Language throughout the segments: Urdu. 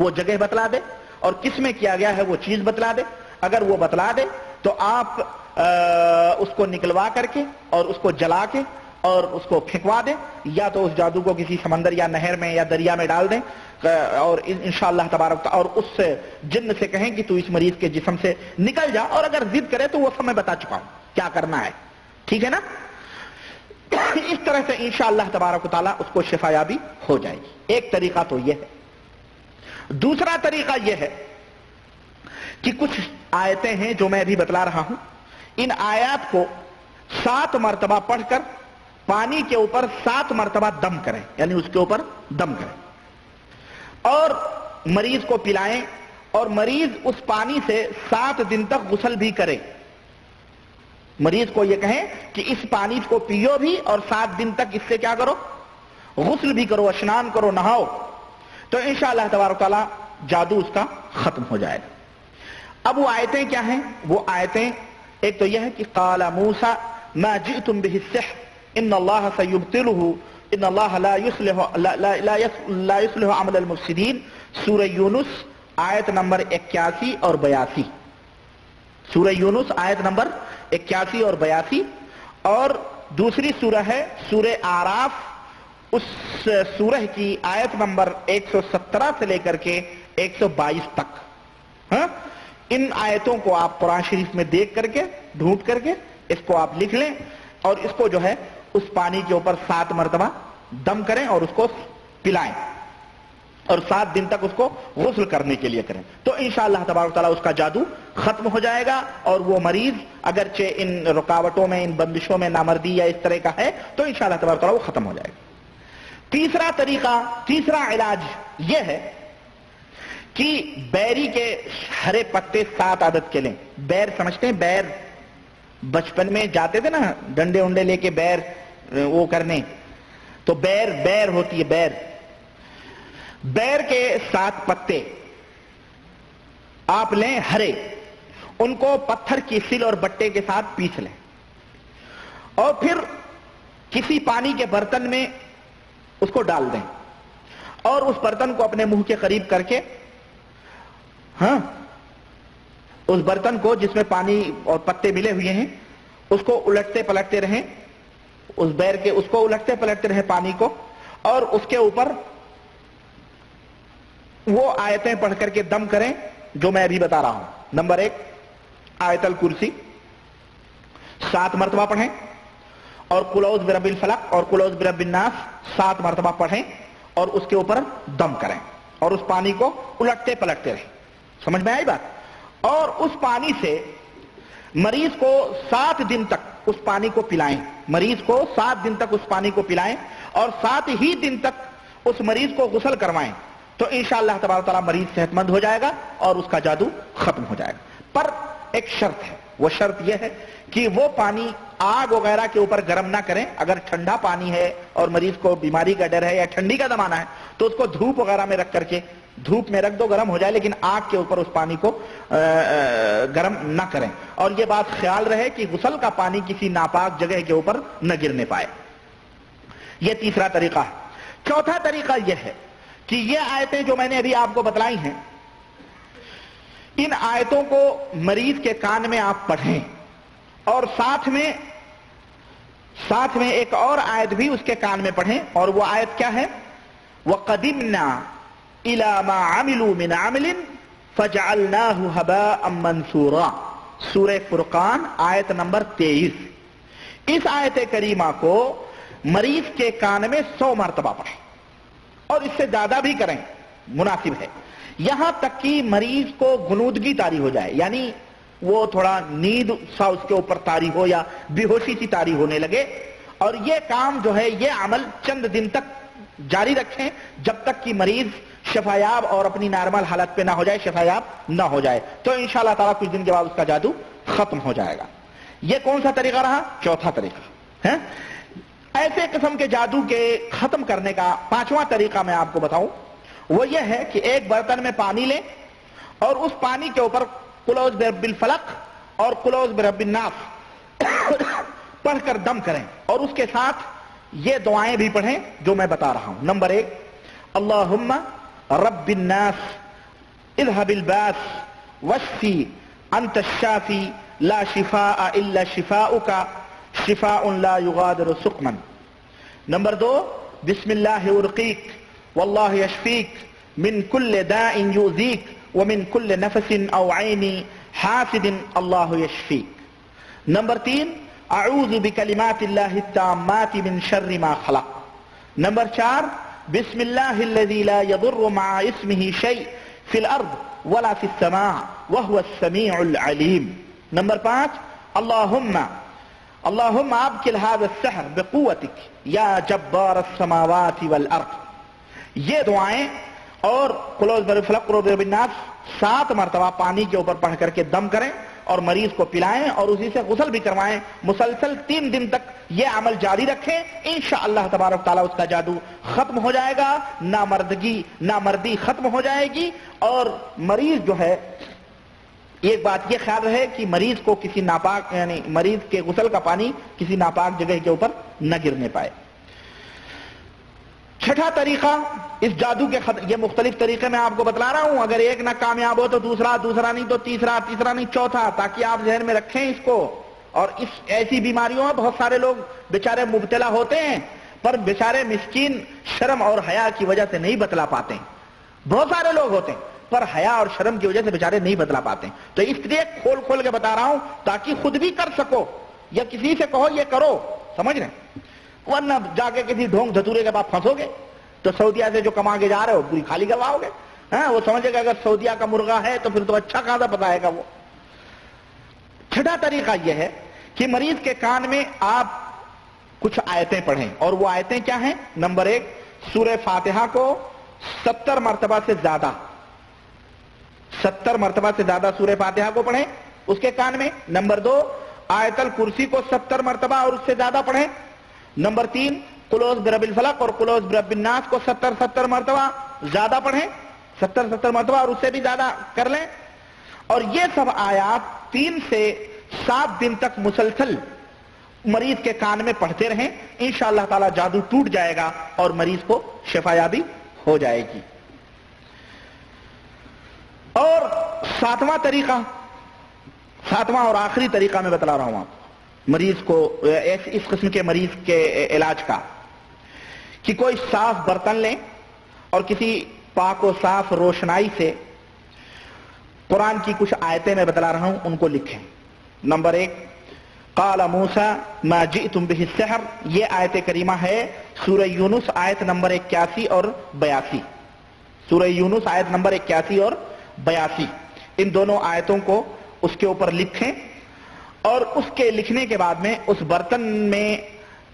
وہ جگہ بتلا دے اور کس میں کیا گیا ہے وہ چیز بتلا دے. اگر وہ بتلا دے تو آپ اس کو نکلوا کر کے اور اس کو جلا کے اور اس کو پھینکوا دیں، یا تو اس جادو کو کسی سمندر یا نہر میں یا دریا میں ڈال دیں، اور انشاءاللہ تبارک اور اس جن سے کہیں کہ تو اس مریض کے جسم سے نکل جا، اور اگر ضد کرے تو وہ سب میں بتا چکا ہوں کیا کرنا ہے. ٹھیک ہے نا؟ اس طرح سے انشاءاللہ تبارک و تعالیٰ اس کو شفا یابی ہو جائے گی. ایک طریقہ تو یہ ہے. دوسرا طریقہ یہ ہے کہ کچھ آیتیں ہیں جو میں ابھی بتلا رہا ہوں، ان آیات کو 7 مرتبہ پڑھ کر پانی کے اوپر 7 مرتبہ دم کریں، یعنی اس کے اوپر دم کریں اور مریض کو پلائیں، اور مریض اس پانی سے 7 دن تک غسل بھی کرے. مریض کو یہ کہیں کہ اس پانی کو پیو بھی اور 7 دن تک اس سے کیا کرو؟ غسل بھی کرو، اشنان کرو، نہاؤ. تو انشاءاللہ تبارک تعالیٰ جادو اس کا ختم ہو جائے گا. اب وہ آیتیں کیا ہیں؟ وہ آیتیں ایک تو یہ ہے کہ قال موسیٰ ما جئتم به السحر ان اللہ سیبطلہ ان اللہ لا یصلح عمل المفسدین. سورہ یونس آیت نمبر 81 اور 82. سورہ یونس آیت نمبر 81 اور 82. اور دوسری سورہ ہے سورہ اعراف، اس سورہ کی آیت نمبر 117 سے لے کر کے 122 تک. ہاں، ان آیتوں کو آپ قرآن شریف میں دیکھ کر کے ڈھونڈ کر کے اس کو آپ لکھ لیں اور اس کو جو ہے اس پانی کے اوپر 7 مرتبہ دم کریں اور اس کو پلائیں اور 7 دن تک اس کو غسل کرنے کے لیے کریں. تو انشاءاللہ تبارک تعالیٰ اس کا جادو ختم ہو جائے گا، اور وہ مریض اگرچہ ان رکاوٹوں میں، ان بندشوں میں، نامردی یا اس طرح کا ہے، تو انشاءاللہ تبارک تعالیٰ وہ ختم ہو جائے گا. تیسرا طریقہ، تیسرا علاج یہ ہے کہ بیری کے ہرے پتے 7 عدد کے لیں. بیر سمجھتے ہیں؟ بیر بچپن میں جاتے تھے نا ڈنڈے انڈے لے کے بیر وہ کرنے، تو بیر ہوتی ہے بیر. بیر کے 7 پتے آپ لیں ہرے، ان کو پتھر کی سل اور بٹے کے ساتھ پیس لیں اور پھر کسی پانی کے برتن میں اس کو ڈال دیں اور اس برتن کو اپنے منہ کے قریب کر کے، ہاں، اس برتن کو جس میں پانی اور پتے ملے ہوئے ہیں اس کو الٹتے پلٹتے رہیں، اس بیر کے اس کو الٹتے پلٹتے رہیں پانی کو، اور اس کے اوپر وہ آیتیں پڑھ کر کے دم کریں جو میں ابھی بتا رہا ہوں. نمبر 1 آیت الکرسی 7 مرتبہ پڑھیں، اور قل اعوذ برب الفلق اور قل اعوذ برب الناس 7 مرتبہ پڑھیں اور اس کے اوپر دم کریں اور اس پانی کو الٹتے پلٹتے رہیں. سمجھ میں آئی بات؟ اور اس پانی سے مریض کو 7 دن تک اس پانی کو پلائیں. مریض کو 7 دن تک اس پانی کو پلائیں اور 7 ہی دن تک اس مریض کو غسل کروائیں. تو انشاءاللہ تبارک تعالیٰ مریض صحت مند ہو جائے گا اور اس کا جادو ختم ہو جائے گا. پر ایک شرط ہے، وہ شرط یہ ہے کہ وہ پانی آگ وغیرہ کے اوپر گرم نہ کریں. اگر ٹھنڈا پانی ہے اور مریض کو بیماری کا ڈر ہے یا ٹھنڈی کا زمانہ ہے تو اس کو دھوپ وغیرہ میں رکھ کر کے دھوپ میں رکھ دو، گرم ہو جائے، لیکن آگ کے اوپر اس پانی کو گرم نہ کریں. اور یہ بات خیال رہے کہ غسل کا پانی کسی ناپاک جگہ کے اوپر نہ گرنے پائے. یہ تیسرا طریقہ ہے. چوتھا طریقہ یہ ہے کہ یہ آیتیں جو میں نے ابھی آپ کو بتلائی ہیں، ان آیتوں کو مریض کے کان میں آپ پڑھیں اور ساتھ میں ایک اور آیت بھی اس کے کان میں پڑھیں. اور وہ آیت کیا ہے؟ وَقَدِمْنَا إِلَى مَا عَمِلُوا مِنْ عَمْلٍ فَجَعَلْنَاهُ هَبَاءً مَنْثُورًا. سورہ فرقان آیت نمبر 23. اس آیت کریمہ کو مریض کے کان میں 100 مرتبہ پڑھیں اور اس سے زیادہ بھی کریں، مناسب ہے، یہاں تک کہ مریض کو غنودگی طاری ہو جائے، یعنی وہ تھوڑا نیند سا اس کے اوپر طاری ہو یا بے ہوشی سی طاری ہونے لگے. اور یہ کام جو ہے، یہ عمل چند دن تک جاری رکھیں جب تک کہ مریض شفایاب اور اپنی نارمل حالت پہ نہ ہو جائے، شفایاب نہ ہو جائے. تو انشاءاللہ تعالیٰ کچھ دن کے بعد اس کا جادو ختم ہو جائے گا. یہ کون سا طریقہ رہا؟ چوتھا طریقہ ہے. ایسے قسم کے جادو کے ختم کرنے کا 5واں طریقہ میں آپ کو بتاؤں، وہ یہ ہے کہ ایک برتن میں پانی لیں اور اس پانی کے اوپر قل اعوذ برب الفلق اور قل اعوذ برب الناس پڑھ کر دم کریں اور اس کے ساتھ یہ دعائیں بھی پڑھیں جو میں بتا رہا ہوں. نمبر 1 اللہم رب الناس اذهب الباس واشفی انت الشافی لا شفاء الا شفاؤک شفاء لا یغادر سقما. نمبر 2 بسم اللہ ارقیک واللہ یشفیک من کل داء یؤذیک ومن کل نفس او عین حاسد اللہ یشفیک. نمبر 3 اعوذ بکلمات اللہ التامات من شر ما خلق. نمبر 4 بسم اللہ الذی لا یضر مع اسمہ شیء فی الارض ولا فی السماء وهو السمیع العلیم. نمبر 5 اللہم ابکل هذا السحر بقوتک یا جبار السماوات والارض. یہ دعائیں اور قل اعوذ برب الفلق قل اعوذ برب الناس 7 مرتبہ پانی کے اوپر پڑھ کر کے دم کریں اور مریض کو پلائیں اور اسی سے غسل بھی کروائیں. مسلسل 3 دن تک یہ عمل جاری رکھیں. انشاءاللہ تبارک تعالیٰ اس کا جادو ختم ہو جائے گا، نامردی ختم ہو جائے گی. اور مریض جو ہے، ایک بات یہ خیال رہے کہ مریض کو کسی ناپاک یعنی مریض کے غسل کا پانی کسی ناپاک جگہ کے اوپر نہ گرنے پائے. چھٹا طریقہ اس جادو کے یہ مختلف طریقے میں آپ کو بتلا رہا ہوں. اگر ایک نہ کامیاب ہو تو دوسرا نہیں تو تیسرا نہیں چوتھا، تاکہ آپ ذہن میں رکھیں اس کو. اور اس ایسی بیماریوں میں بہت سارے لوگ بیچارے مبتلا ہوتے ہیں، پر بیچارے مسکین شرم اور حیا کی وجہ سے نہیں بتلا پاتے ہیں. بہت سارے لوگ ہوتے ہیں پر حیا اور شرم کی وجہ سے بیچارے نہیں بتلا پاتے ہیں. تو اس لیے کھول کے بتا رہا ہوں تاکہ خود بھی کر سکو یا کسی سے کہو یہ کرو، سمجھ رہے ہیں. ورنہ جا کے کسی ڈھونگ دھتورے کے بعد پھنسو گے تو سعودیہ سے جو کما کے جا رہے ہو پوری خالی کرواؤ گے. وہ سمجھے گا اگر سعودیہ کا مرغا ہے تو پھر تو اچھا کھانا پکائے گا وہ. چھٹا طریقہ یہ ہے کہ مریض کے کان میں آپ کچھ آیتیں پڑھیں. اور وہ آیتیں کیا ہیں؟ نمبر 1 سورہ فاتحہ کو 70 مرتبہ سے زیادہ 70 مرتبہ سے زیادہ سورہ فاتحہ کو پڑھیں اس کے کان میں. نمبر 2 آیت الکرسی کو 70 مرتبہ اور اس سے زیادہ پڑھیں. نمبر 3 قل اعوذ برب الفلق اور قل اعوذ برب الناس کو 70 مرتبہ زیادہ پڑھیں، 70 مرتبہ اور اس سے بھی زیادہ کر لیں. اور یہ سب آیات 3 سے 7 دن تک مسلسل مریض کے کان میں پڑھتے رہیں. انشاءاللہ تعالی جادو ٹوٹ جائے گا اور مریض کو شفا یابی ہو جائے گی. اور 7واں طریقہ، 7واں اور آخری طریقہ میں بتلا رہا ہوں آپ مریض کو اس قسم کے مریض کے علاج کا، کہ کوئی صاف برتن لیں اور کسی پاک و صاف روشنائی سے قرآن کی کچھ آیتیں میں بتلا رہا ہوں ان کو لکھیں. نمبر 1 قال موسیٰ ما جئتم به السحر، یہ آیت کریمہ ہے سورہ یونس آیت نمبر 81 اور 82. سورہ یونس آیت نمبر 81 اور 82 ان دونوں آیتوں کو اس کے اوپر لکھیں. اور اس کے لکھنے کے بعد میں اس برتن میں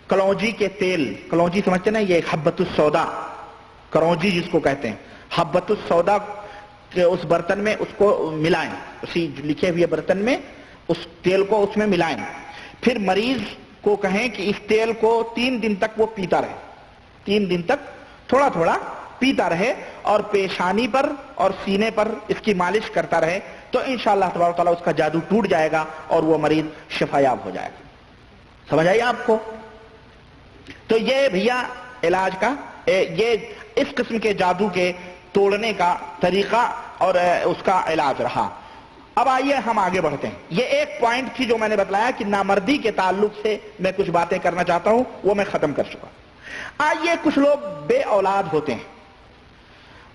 کلونجی کے تیل، کلونجی سمجھتے نا، یہ حبۃ السودا، کلونجی جس کو کہتے ہیں، حبۃ السودا کے اس برتن میں اس کو ملائیں، اسی لکھے ہوئے برتن میں اس تیل کو اس میں ملائیں. پھر مریض کو کہیں کہ اس تیل کو 3 دن تک وہ پیتا رہے، 3 دن تک تھوڑا تھوڑا پیتا رہے اور پیشانی پر اور سینے پر اس کی مالش کرتا رہے. تو انشاءاللہ تبارک تعالیٰ اس کا جادو ٹوٹ جائے گا اور وہ مریض شفا یاب ہو جائے گا. سمجھ آئی آپ کو؟ تو یہ بھیا علاج کا یہ اس قسم کے جادو کے توڑنے کا طریقہ اور اس کا علاج رہا. اب آئیے ہم آگے بڑھتے ہیں. یہ ایک پوائنٹ تھی جو میں نے بتلایا کہ نامردی کے تعلق سے میں کچھ باتیں کرنا چاہتا ہوں، وہ میں ختم کر چکا. آئیے کچھ لوگ بے اولاد ہوتے ہیں،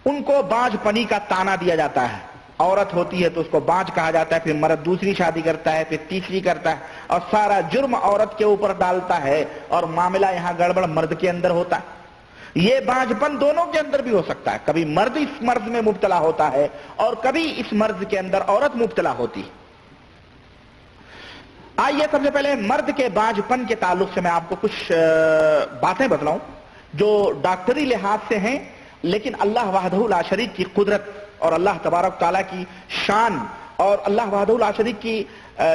ان کو بانجھ پنی کا تانا دیا جاتا ہے. عورت ہوتی ہے تو اس کو بانجھ کہا جاتا ہے، پھر مرد دوسری شادی کرتا ہے، پھر تیسری کرتا ہے اور سارا جرم عورت کے اوپر ڈالتا ہے اور معاملہ یہاں گڑبڑ مرد کے اندر ہوتا ہے. یہ بانجھ پن دونوں کے اندر بھی ہو سکتا ہے، کبھی مرد اس مرض میں مبتلا ہوتا ہے اور کبھی اس مرض کے اندر عورت مبتلا ہوتی ہے. آئیے سب سے پہلے مرد کے بانجھ پن کے تعلق سے میں آپ کو کچھ باتیں بتلاؤں جو ڈاکٹری لحاظ سے ہیں، لیکن اللہ وحدہ لا شریک کی قدرت اور اللہ تبارک تعالیٰ کی شان اور اللہ وحدہ لا شریک کی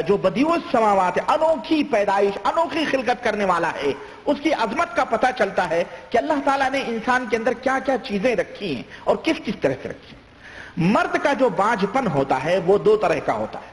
جو بدیع السماوات ہے، انوکھی پیدائش، انوکھی خلقت کرنے والا ہے، اس کی عظمت کا پتہ چلتا ہے کہ اللہ تعالیٰ نے انسان کے اندر کیا کیا چیزیں رکھی ہیں اور کس کس طرح سے رکھی ہیں. مرد کا جو بانجھ پن ہوتا ہے وہ 2 طرح کا ہوتا ہے.